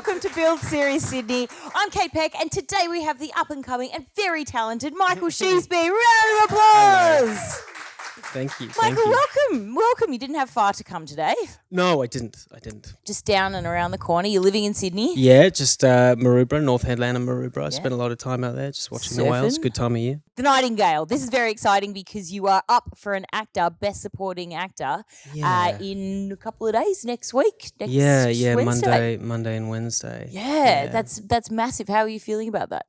welcome to Build Series Sydney. I'm Kate Peck, and today we have the up-and-coming and very talented Michael Sheasby. Round of applause! Thank you. Michael, Thank you. welcome. You didn't have far to come today. No, I didn't. Just down and around the corner. You're living in Sydney? Yeah, just Maroubra, North Headland and Maroubra. I spent a lot of time out there just watching the whales. Good time of year. The Nightingale. This is very exciting because you are up for an AACTA, Best Supporting Actor, in a couple of days, next week. Wednesday. Monday and Wednesday. Yeah, that's massive. How are you feeling about that?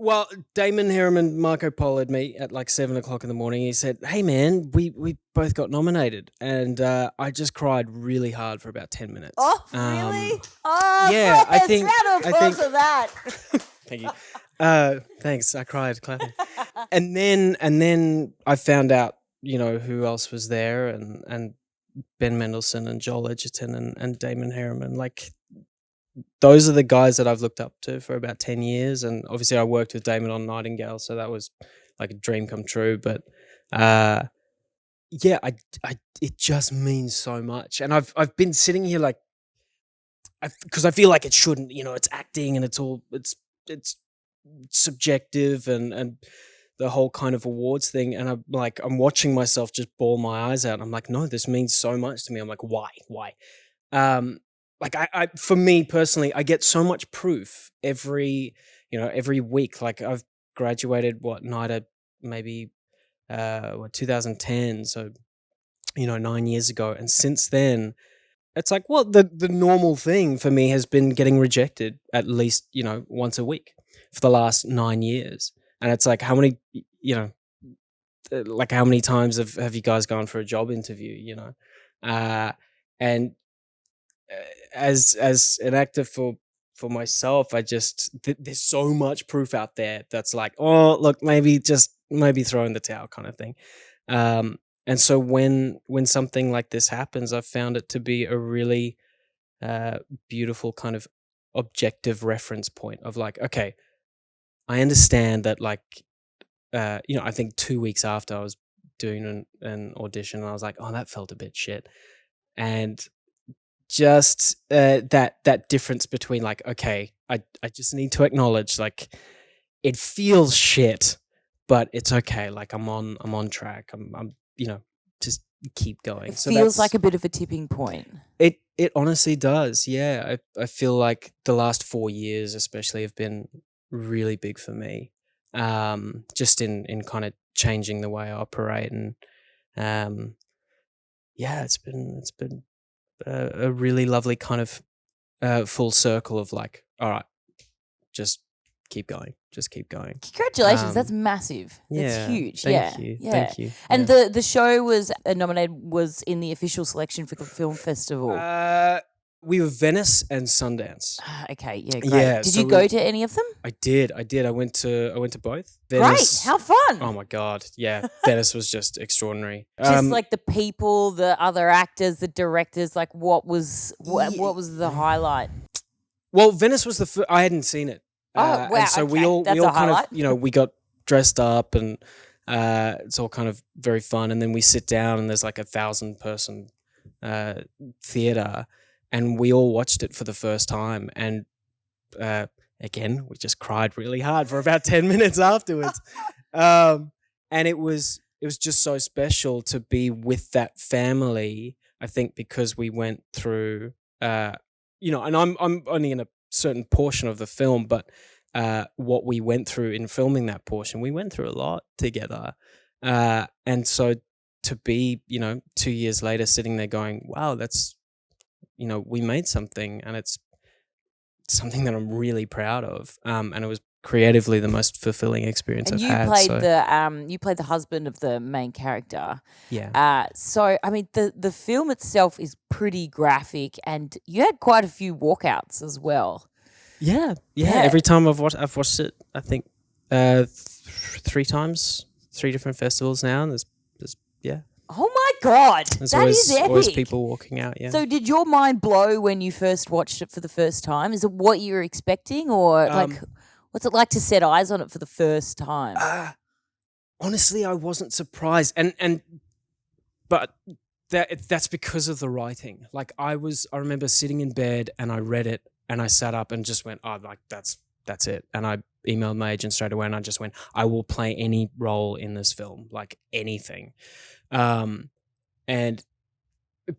Well, Damon Herriman, Marco Polo'd me at like 7 o'clock in the morning. He said, "Hey man, we both got nominated," and I just cried really hard for about 10 minutes. Oh, really? Oh, yeah. I think round of applause for that. Thank you. Thanks. I cried clapping, and then I found out, who else was there, and Ben Mendelsohn and Joel Edgerton and Damon Herriman, like. Those are the guys that I've looked up to for about 10 years. And obviously I worked with Damon on Nightingale, so that was like a dream come true. But it just means so much. And I've been sitting here like, because I feel like it shouldn't, it's acting and it's subjective and the whole kind of awards thing. And I'm watching myself just bawl my eyes out. I'm like, no, this means so much to me. I'm like, why? Like I for me personally, I get so much proof every week. Like I've graduated NIDA maybe 2010, so 9 years ago, and since then, it's like the normal thing for me has been getting rejected at least once a week for the last 9 years, and it's like how many times have you guys gone for a job interview? And as an actor for myself, I just there's so much proof out there that's like, oh look, maybe throw in the towel kind of thing. And so when something like this happens, I've found it to be a really beautiful kind of objective reference point of like, okay, I understand that I think 2 weeks after I was doing an audition, I was like, oh, that felt a bit shit. And just that difference between like, okay, I just need to acknowledge like it feels shit, but it's okay. Like I'm on track. I'm just keep going. It feels like a bit of a tipping point. It honestly does. Yeah. I feel like the last 4 years especially have been really big for me. Just in kind of changing the way I operate, and it's been a really lovely kind of full circle of like, all right, just keep going. Congratulations, that's massive. That's huge. Thank you. And the show was in the official selection for the film festival. We were Venice and Sundance. Okay, yeah, great. Yeah, did you go to any of them? I did. I went to both. Venice, great, how fun! Oh my god, yeah. Venice was just extraordinary. Just like the people, the other actors, the directors. Like, what was the highlight? Well, Venice was I hadn't seen it. Wow! And so okay. we all kind of we got dressed up and it's all kind of very fun. And then we sit down and there's like 1,000-person theater. And we all watched it for the first time, and again, we just cried really hard for about 10 minutes afterwards. And it was just so special to be with that family. I think because we went through, and I'm only in a certain portion of the film, but what we went through in filming that portion, we went through a lot together. And so to be, 2 years later, sitting there going, wow, that's. We made something, and it's something that I'm really proud of. And it was creatively the most fulfilling experience I've had. You played the husband of the main character. Yeah. So I mean, the film itself is pretty graphic, and you had quite a few walkouts as well. Yeah. Every time I've watched it, I think 3 times, 3 different festivals now, and there's yeah. Oh my God, There's that is epic. Always people walking out, yeah. So did your mind blow when you first watched it for the first time? Is it what you were expecting, or what's it like to set eyes on it for the first time? Honestly, I wasn't surprised, but that's because of the writing. Like I remember sitting in bed and I read it and I sat up and just went, oh, like that's it. And I emailed my agent straight away, and I just went, I will play any role in this film, like anything. And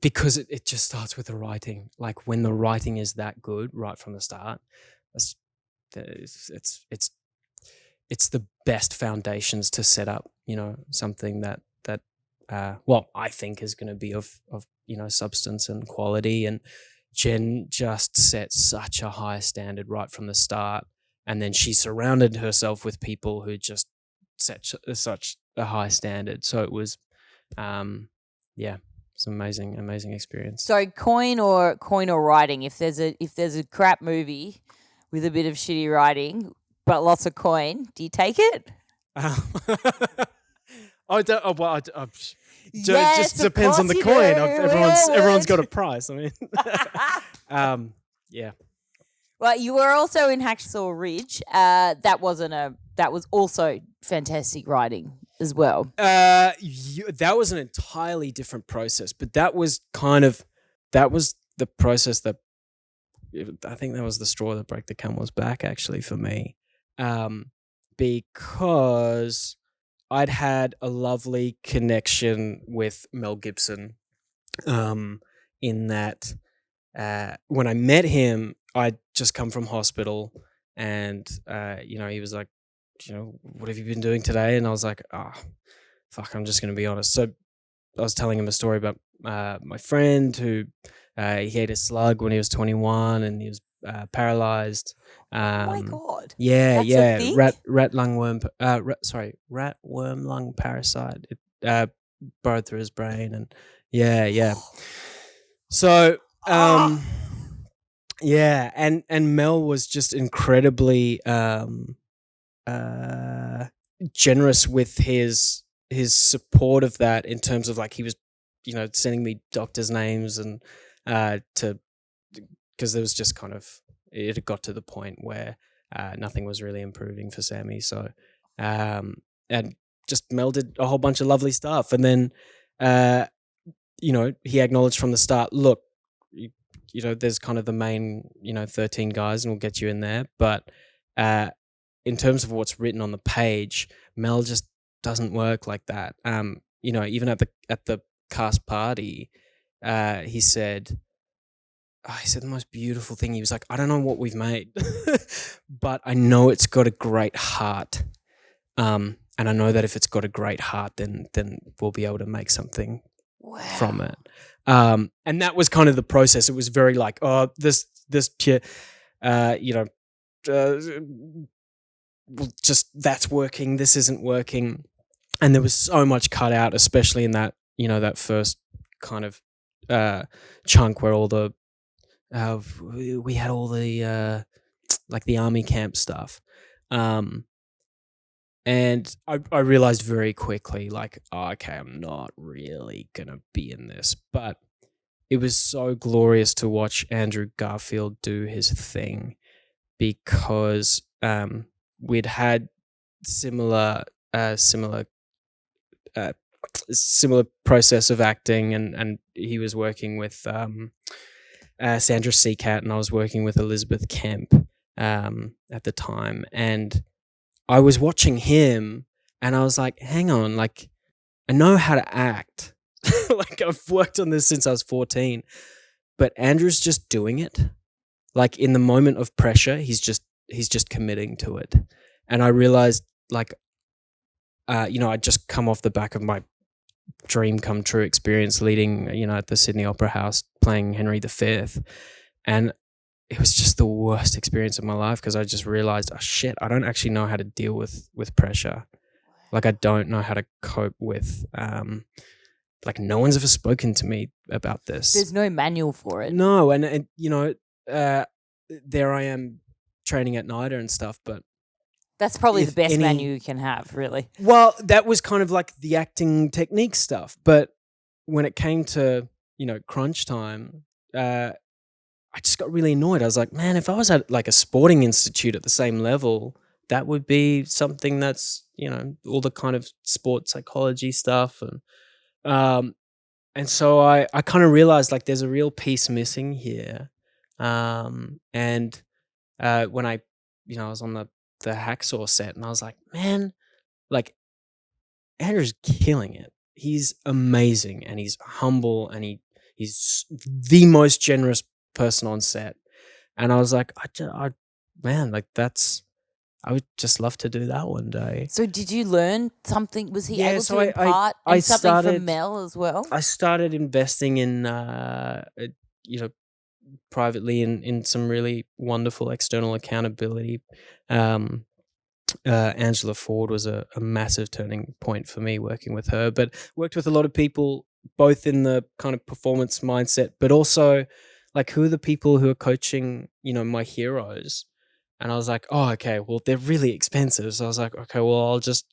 because it just starts with the writing. Like when the writing is that good right from the start, it's the best foundations to set up, something that I think is going to be of substance and quality. And Jen just set such a high standard right from the start, and then she surrounded herself with people who just set such a high standard. So it was, it's an amazing experience. So coin or writing. If there's a crap movie with a bit of shitty writing but lots of coin, do you take it? It just depends on the coin. Everyone's got a price. I mean, yeah. Well, you were also in Hackshaw Ridge. That was also fantastic writing as well. That was an entirely different process, but that was the process that I think that was the straw that broke the camel's back, actually, for me, because I'd had a lovely connection with Mel Gibson, in that when I met him, I'd just come from hospital, and he was like, what have you been doing today? And I was like, fuck, I'm just going to be honest. So I was telling him a story about my friend who he ate a slug when he was 21 and he was paralyzed. Oh my God. Yeah, That's a thing? rat worm lung parasite. It burrowed through his brain, and yeah. So yeah, and Mel was just incredibly generous with his support of that, in terms of like he was sending me doctors' names and because there was just kind of, it had got to the point where nothing was really improving for Sammy. So and just Mel did a whole bunch of lovely stuff, and then he acknowledged from the start, look, there's kind of the main 13 guys, and we'll get you in there, but in terms of what's written on the page, Mel just doesn't work like that. Even at the cast party, he said the most beautiful thing. He was like, I don't know what we've made, but I know it's got a great heart. And I know that if it's got a great heart, then we'll be able to make something from it. And that was kind of the process. It was very like, this pure, just that's working, this isn't working. And there was so much cut out, especially in that, that first kind of chunk where all the we had all the like the army camp stuff. And I realized very quickly, like, okay, I'm not really gonna be in this. But it was so glorious to watch Andrew Garfield do his thing, because we'd had similar process of acting, and he was working with Sandra Seacat, and I was working with Elizabeth Kemp at the time, and I was watching him, and I was like, hang on, like, I know how to act. Like, I've worked on this since I was 14, but Andrew's just doing it. Like, in the moment of pressure, he's just committing to it. And I realized, like, I'd just come off the back of my dream come true experience leading, at the Sydney Opera House playing Henry V. And it was just the worst experience of my life, because I just realized, oh shit, I don't actually know how to deal with pressure. Like, I don't know how to cope with, like, no one's ever spoken to me about this. There's no manual for it. No. And there I am training at NIDA and stuff, but that's probably the best manual you can have, really. Well, that was kind of like the acting technique stuff. But when it came to, crunch time, I just got really annoyed. I was like, man, if I was at like a sporting institute at the same level, that would be something that's, all the kind of sports psychology stuff. And so I kind of realized, like, there's a real piece missing here. And when I was on the Hacksaw set, and I was like, man, like Andrew's killing it. He's amazing, and he's humble, and he's the most generous person on set. And I was like, man, like I would just love to do that one day. So did you learn something? Was he able to impart something from Mel as well? I started investing in, privately in some really wonderful external accountability. Angela Ford was a massive turning point for me working with her, but worked with a lot of people, both in the kind of performance mindset, but also like, who are the people who are coaching, my heroes? And I was like, oh, okay, well, they're really expensive. So I was like, okay, well, I'll just,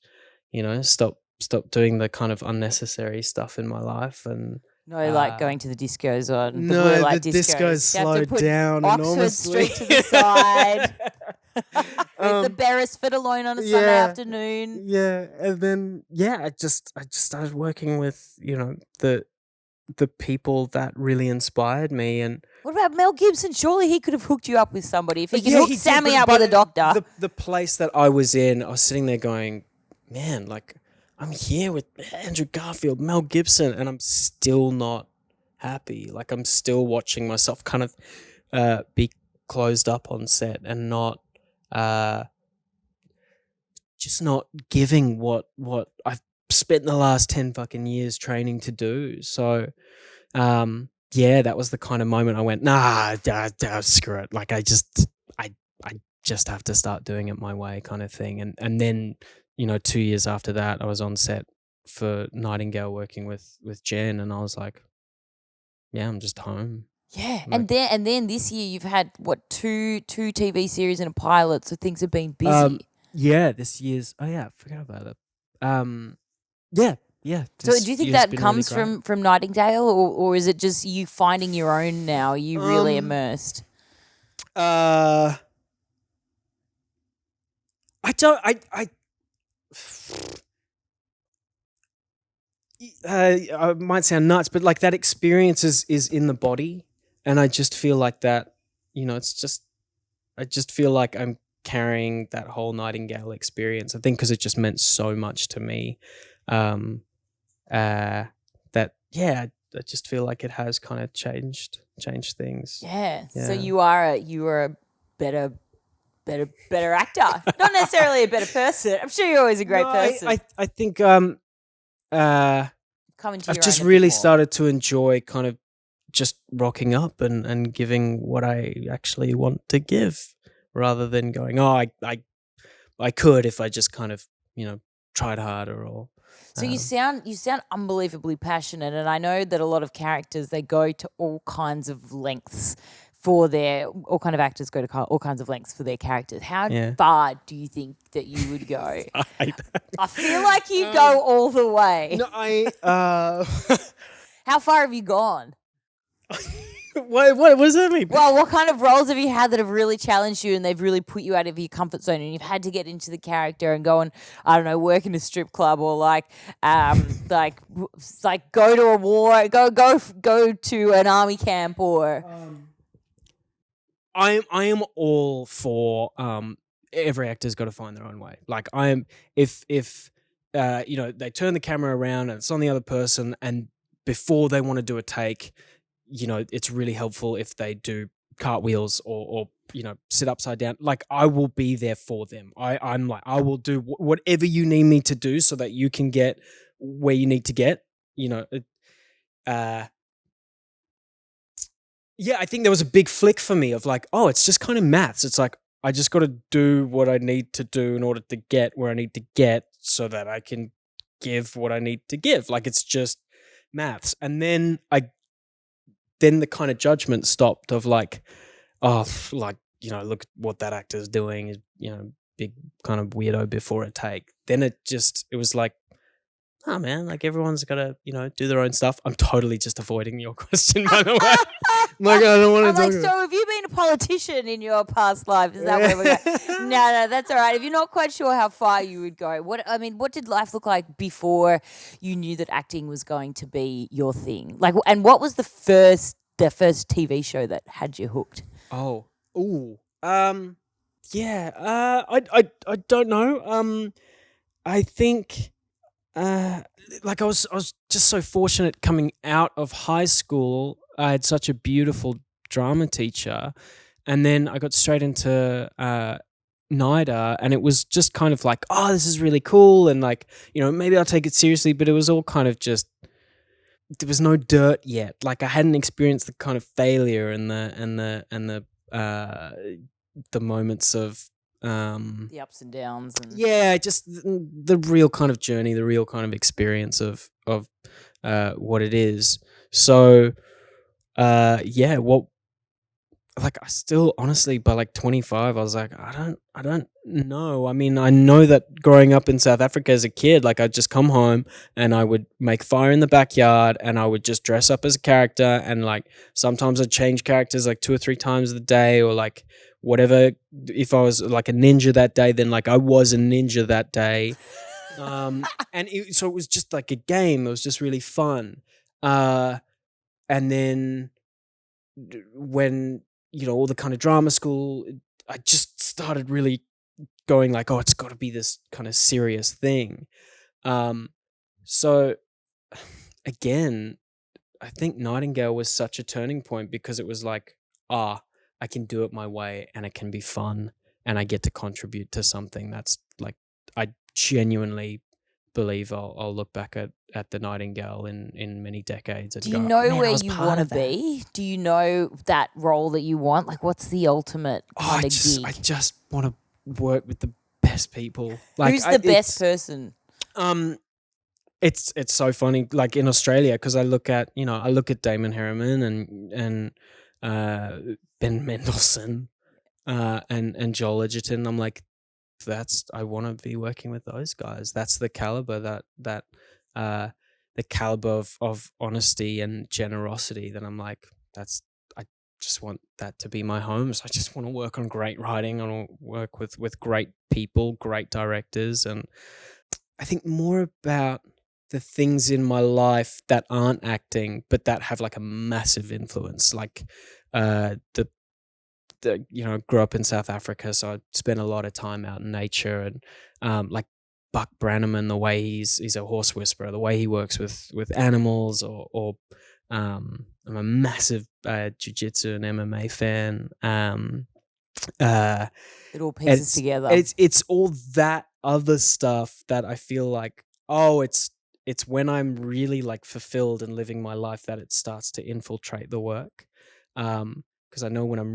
stop doing the kind of unnecessary stuff in my life. And like going to the discos on no, the blue light the discos slowed down Oxford enormously. Street to the side. With the Beresford alone on a Sunday afternoon. Yeah, and then I just started working with the people that really inspired me. And what about Mel Gibson? Surely he could have hooked you up with somebody. If he could hook Sammy up with a doctor. The place that I was in, I was sitting there going, man, like, I'm here with Andrew Garfield, Mel Gibson, and I'm still not happy. Like, I'm still watching myself kind of be closed up on set and not just not giving what I've spent the last 10 fucking years training to do. So that was the kind of moment I went, nah, screw it. Like, I just have to start doing it my way, kind of thing. And then 2 years after that, I was on set for Nightingale working with Jen, and I was like, yeah, I'm just home. Yeah, like, and then this year you've had two TV series and a pilot, so things have been busy. This year's I forgot about it. So do you think that comes really from Nightingale, or is it just you finding your own now? Are you really immersed? I might sound nuts, but like, that experience is in the body. And I just feel like that, I just feel like I'm carrying that whole Nightingale experience. I think because it just meant so much to me, I just feel like it has kind of changed things. Yeah. So you are a better actor, not necessarily a better person. I'm sure you're always a great person. I think I've just really started to enjoy kind of just rocking up and giving what I actually want to give, rather than going, oh, I could if I just kind of tried harder. Or so you sound unbelievably passionate, and I know that a lot of characters, they go to all kinds of lengths for all kind of actors go to all kinds of lengths for their characters. How far do you think that you would go? I feel like you go all the way. No, How far have you gone? What does that mean? Well, what kind of roles have you had that have really challenged you and they've really put you out of your comfort zone, and you've had to get into the character and go and, I don't know, work in a strip club, or like go to a war, go to an army camp, or I am all for every actor's got to find their own way. Like, I am, if they turn the camera around and it's on the other person, and before they want to do a take, it's really helpful if they do cartwheels or sit upside down. Like, I will be there for them. I'm like, I will do whatever you need me to do so that you can get where you need to get. I think there was a big flick for me of like, oh, it's just kind of maths. It's like, I just got to do what I need to do in order to get where I need to get so that I can give what I need to give. Like, it's just maths. And then the kind of judgment stopped of like, oh, like, look what that actor's doing is, big kind of weirdo before a take. Then it was like, oh man, like, everyone's got to, do their own stuff. I'm totally just avoiding your question, by the way. Like, I don't want to talk about. So have you been a politician in your past life? Is that where we're going? No, that's all right. If you're not quite sure how far you would go, what did life look like before you knew that acting was going to be your thing? Like, and what was the first the first TV show that had you hooked? I don't know. I think like I was just so fortunate coming out of high school. I had such a beautiful drama teacher, and then I got straight into NIDA, and it was just kind of like, oh, this is really cool, and like, you know, maybe I'll take it seriously, but it was all kind of just, there was no dirt yet. Like I hadn't experienced the kind of failure and the moments of The ups and downs. And just the real kind of journey, the real kind of experience of what it is. So like I still honestly by like 25 I was like, I don't know. I mean, I know that growing up in South Africa as a kid, like I'd just come home and I would make fire in the backyard and I would just dress up as a character, and like sometimes I'd change characters like 2 or 3 times a day, or like whatever. If I was like a ninja that day, then like I was a ninja that day. So it was just like a game. It was just really fun. And then when, you know, all the kind of drama school, I just started really going like, oh, it's got to be this kind of serious thing. So again, I think Nightingale was such a turning point because it was like, I can do it my way and it can be fun and I get to contribute to something that's like, I genuinely believe I'll look back at the Nightingale in many decades. And do you know where you want to be? Do you know that role that you want? Like, what's the ultimate kind of gig? I just want to work with the best people. Like, who's the best person? It's so funny. Like in Australia, because I look at Damon Herriman and Ben Mendelsohn and Joel Edgerton. I'm like, I want to be working with those guys. That's the caliber that the caliber of honesty and generosity that I'm like, I just want that to be my home. So I just want to work on great writing. I want to work with great people, great directors. And I think more about the things in my life that aren't acting, but that have like a massive influence. Like grew up in South Africa, so I spent a lot of time out in nature, and like Buck Brannaman, the way he's a horse whisperer, the way he works with animals, or I'm a massive jiu-jitsu and MMA fan. It all pieces together. It's all that other stuff that I feel like, it's when I'm really like fulfilled and living my life that it starts to infiltrate the work. Because I know when I'm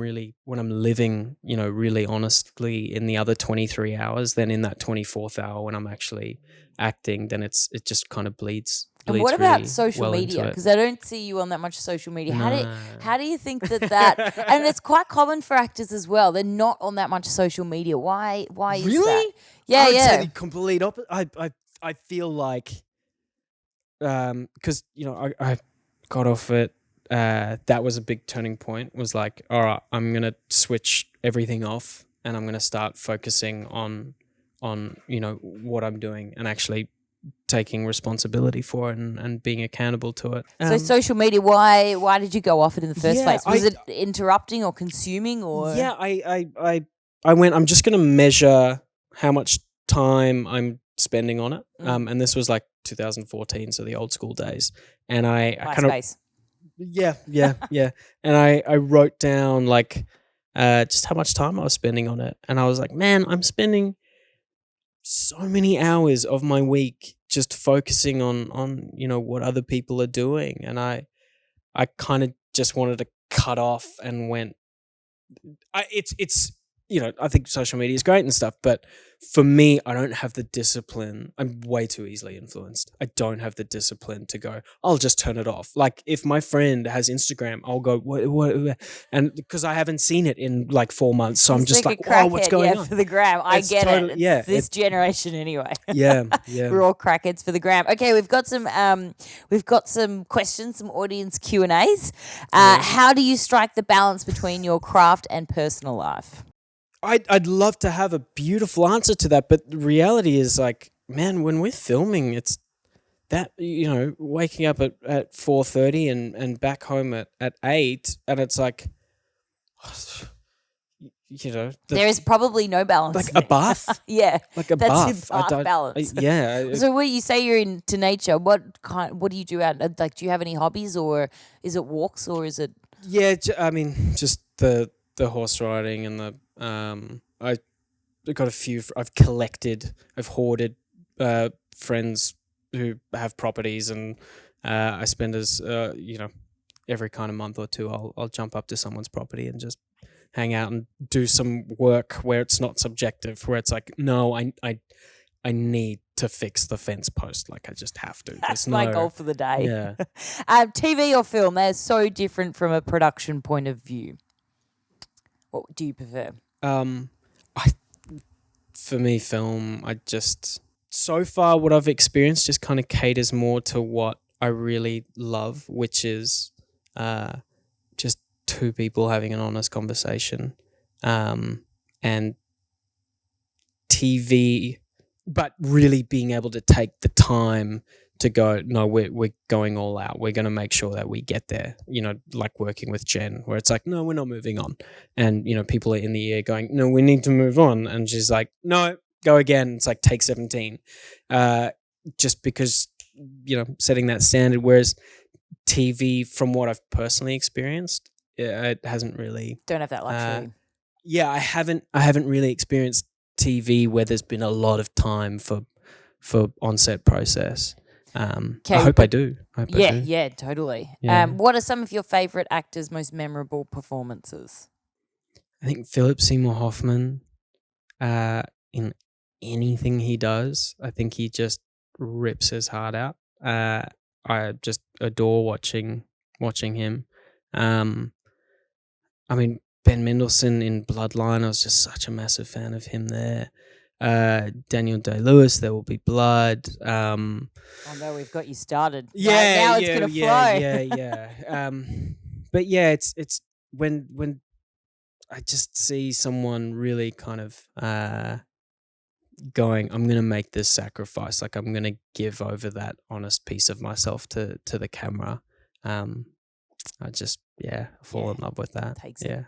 living, you know, really honestly in the other 23 hours, then in that 24th hour when I'm actually acting, then it just kind of bleeds. And what about really social media? Because I don't see you on that much social media. No. How do you think that and it's quite common for actors as well. They're not on that much social media. Why is really? that? Yeah, I would say the complete opposite. I feel like because you know I got off it. That was a big turning point. Was like, all right, I'm gonna switch everything off and I'm gonna start focusing on you know what I'm doing and actually taking responsibility for it and being accountable to it. So social media, why did you go off it in the first place? Was it interrupting or consuming or? Yeah, I went, I'm just gonna measure how much time I'm spending on it. And this was like 2014, so the old school days. And I kind of Yeah. And I wrote down like just how much time I was spending on it. And I was like, man, I'm spending so many hours of my week just focusing on you know what other people are doing. And I kind of just wanted to cut off and went it's you know, I think social media is great and stuff, but for me, I don't have the discipline. I'm way too easily influenced. I don't have the discipline to go, I'll just turn it off. Like if my friend has Instagram, I'll go, what? And because I haven't seen it in like 4 months. So I'm just like, oh, what's going on? For the gram. I get it. It's this generation anyway. Yeah. We're all crackheads for the gram. Okay, we've got some questions, some audience Q&As. How do you strike the balance between your craft and personal life? I'd love to have a beautiful answer to that, but the reality is like, man, when we're filming, that, waking up at 4:30 and back home at 8, and it's like, there is probably no balance. Like a bath. Yeah, like a that's bath. your bath balance. Yeah. So when you say you're into nature, what do you do out? Like, do you have any hobbies, or is it walks, or is it? Yeah, just the horse riding and the I got a few. I've hoarded friends who have properties, and I spend every kind of month or two I'll jump up to someone's property and just hang out and do some work where it's not subjective, where it's like, no, I need to fix the fence post, like I just have to. That's my goal for the day. Yeah. TV or film, they're so different from a production point of view. What do you prefer? For me, film, so far what I've experienced just kind of caters more to what I really love, which is just two people having an honest conversation, and TV, but really being able to take the time to go, no, we're going all out. We're going to make sure that we get there, like working with Jen, where it's like, no, we're not moving on. And, people are in the ear going, no, we need to move on. And she's like, no, go again. It's like take 17. Just because, setting that standard. Whereas TV, from what I've personally experienced, it hasn't really. Don't have that luxury. I haven't really experienced TV where there's been a lot of time for on-set process. I hope I do. Yeah, totally. Yeah. What are some of your favorite actors' most memorable performances? I think Philip Seymour Hoffman, in anything he does, I think he just rips his heart out. I just adore watching him. Ben Mendelsohn in Bloodline, I was just such a massive fan of him there. Daniel Day-Lewis, There Will Be Blood. Oh no, we've got you started. Yeah, now it's gonna flow. Yeah. But yeah, it's when I just see someone really kind of going, I'm gonna make this sacrifice, like I'm gonna give over that honest piece of myself to the camera. I just fall in love with that. Takes it.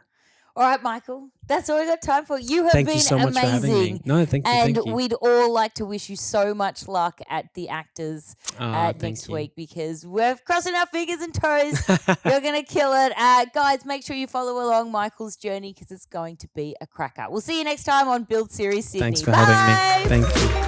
All right, Michael, that's all we got time for. You have Thank been you so much amazing. for having me. No, thank you. And thank you. we'd all like to wish you so much luck at the AACTA next week, because we're crossing our fingers and toes. You're going to kill it. Guys, make sure you follow along Michael's journey, because it's going to be a cracker. We'll see you next time on Build Series Sydney. Thanks for Bye. having me. Thank you.